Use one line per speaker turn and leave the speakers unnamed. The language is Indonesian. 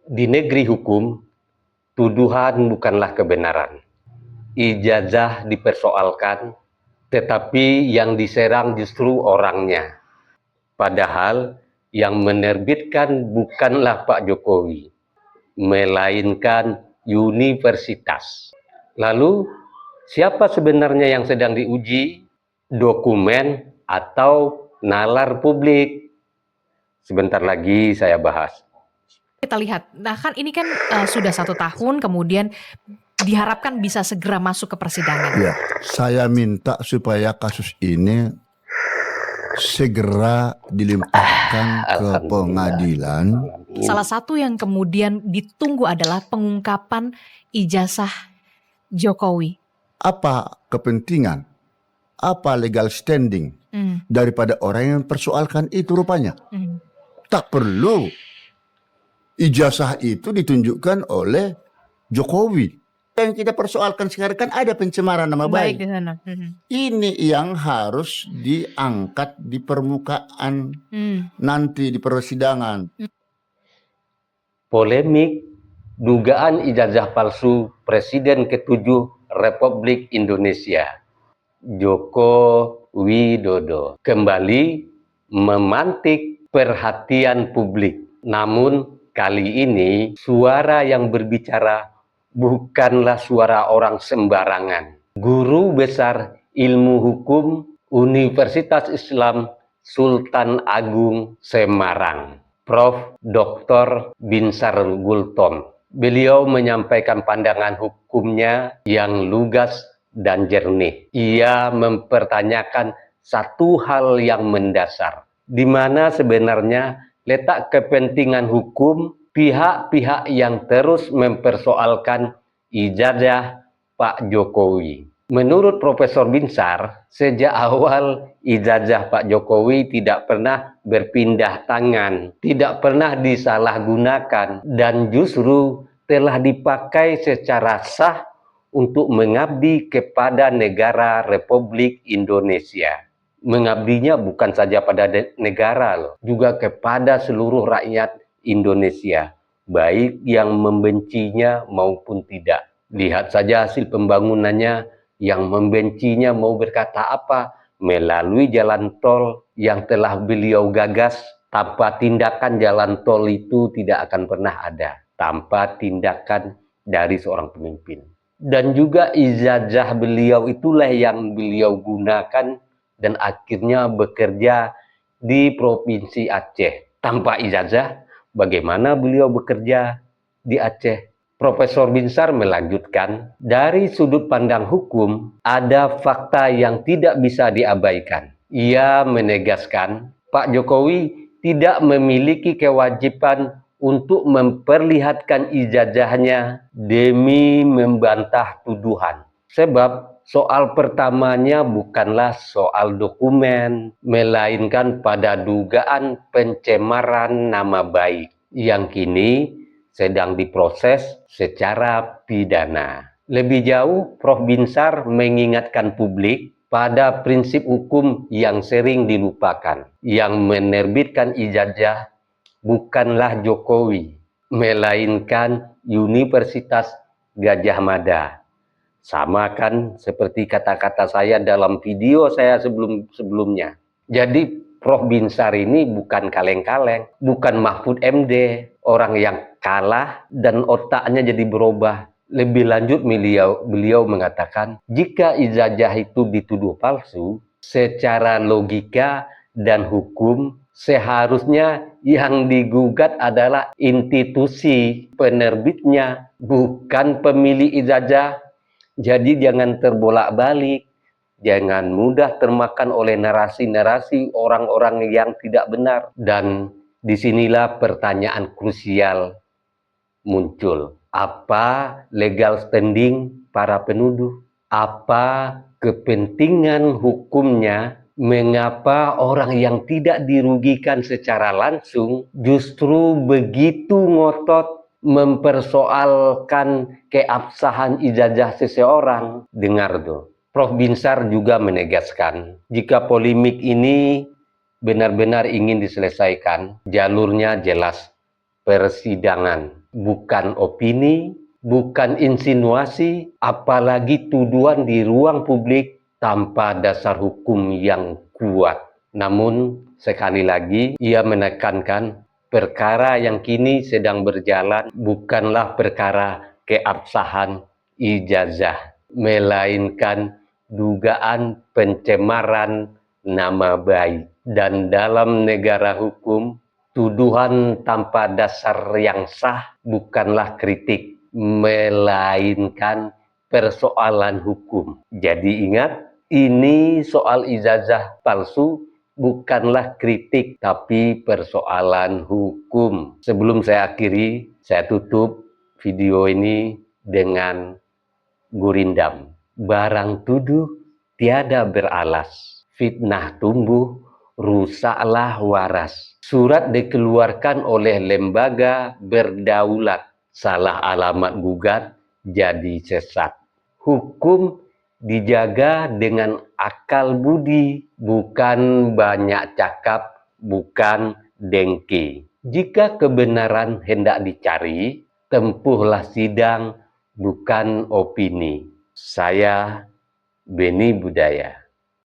Di negeri hukum, tuduhan bukanlah kebenaran. Ijazah dipersoalkan, tetapi yang diserang justru orangnya. Padahal yang menerbitkan bukanlah Pak Jokowi, melainkan universitas. Lalu, siapa sebenarnya yang sedang diuji? Dokumen atau nalar publik? Sebentar lagi saya bahas.
Kita lihat, nah kan ini kan sudah 1 tahun, kemudian diharapkan bisa segera masuk ke persidangan.
Ya, saya minta supaya kasus ini segera dilimpahkan ke pengadilan.
Salah satu yang kemudian ditunggu adalah pengungkapan ijazah Jokowi.
Apa kepentingan, apa legal standing daripada orang yang mempersoalkan itu rupanya? Tak perlu ijazah itu ditunjukkan oleh Jokowi. Yang kita persoalkan sekarang kan ada pencemaran nama baik.
Di sana.
Ini yang harus diangkat di permukaan nanti di persidangan.
Polemik dugaan ijazah palsu Presiden ke-7 Republik Indonesia, Joko Widodo, kembali memantik perhatian publik. Namun kali ini suara yang berbicara bukanlah suara orang sembarangan. Guru besar ilmu hukum Universitas Islam Sultan Agung Semarang, Prof. Dr. Binsar Gultom. Beliau menyampaikan pandangan hukumnya yang lugas dan jernih. Ia mempertanyakan satu hal yang mendasar, di mana sebenarnya letak kepentingan hukum pihak-pihak yang terus mempersoalkan ijazah Pak Jokowi. Menurut Profesor Binsar, sejak awal ijazah Pak Jokowi tidak pernah berpindah tangan, tidak pernah disalahgunakan, dan justru telah dipakai secara sah untuk mengabdi kepada negara Republik Indonesia. Mengabdinya bukan saja pada negara loh, juga kepada seluruh rakyat Indonesia, baik yang membencinya maupun tidak. Lihat saja hasil pembangunannya, yang membencinya mau berkata apa, melalui jalan tol yang telah beliau gagas. Tanpa tindakan jalan tol itu tidak akan pernah ada, tanpa tindakan dari seorang pemimpin. Dan juga ijazah beliau itulah yang beliau gunakan dan akhirnya bekerja di Provinsi Aceh. Tanpa ijazah, bagaimana beliau bekerja di Aceh? Profesor Binsar melanjutkan, dari sudut pandang hukum, ada fakta yang tidak bisa diabaikan. Ia menegaskan, Pak Jokowi tidak memiliki kewajiban untuk memperlihatkan ijazahnya demi membantah tuduhan. Sebab soal pertamanya bukanlah soal dokumen, melainkan pada dugaan pencemaran nama baik yang kini sedang diproses secara pidana. Lebih jauh, Prof. Binsar mengingatkan publik pada prinsip hukum yang sering dilupakan. Yang menerbitkan ijazah bukanlah Jokowi, melainkan Universitas Gadjah Mada. Sama kan seperti kata-kata saya dalam video saya sebelumnya. Jadi Prof. Binsar ini bukan kaleng-kaleng, bukan Mahfud MD, orang yang kalah dan otaknya jadi berubah. Lebih lanjut beliau mengatakan, jika ijazah itu dituduh palsu, secara logika dan hukum seharusnya yang digugat adalah institusi penerbitnya, bukan pemilik ijazah. Jadi jangan terbolak-balik, jangan mudah termakan oleh narasi-narasi orang-orang yang tidak benar. Dan disinilah pertanyaan krusial muncul. Apa legal standing para penuduh? Apa kepentingan hukumnya? Mengapa orang yang tidak dirugikan secara langsung justru begitu ngotot mempersoalkan keabsahan ijazah seseorang? Dengar tuh. Prof. Binsar juga menegaskan, jika polemik ini benar-benar ingin diselesaikan, jalurnya jelas, persidangan, bukan opini, bukan insinuasi, apalagi tuduhan di ruang publik tanpa dasar hukum yang kuat. Namun, sekali lagi, ia menekankan perkara yang kini sedang berjalan bukanlah perkara keabsahan ijazah, melainkan dugaan pencemaran nama baik. Dan dalam negara hukum, tuduhan tanpa dasar yang sah bukanlah kritik, melainkan persoalan hukum. Jadi ingat, ini soal ijazah palsu bukanlah kritik, tapi persoalan hukum. Sebelum saya akhiri, saya tutup video ini dengan gurindam. Barang tuduh tiada beralas, fitnah tumbuh, rusaklah waras. Surat dikeluarkan oleh lembaga berdaulat, salah alamat gugat jadi sesat. Hukum dijaga dengan akal budi, bukan banyak cakap, bukan dengki. Jika kebenaran hendak dicari, tempuhlah sidang, bukan opini. Saya Beni Budaya.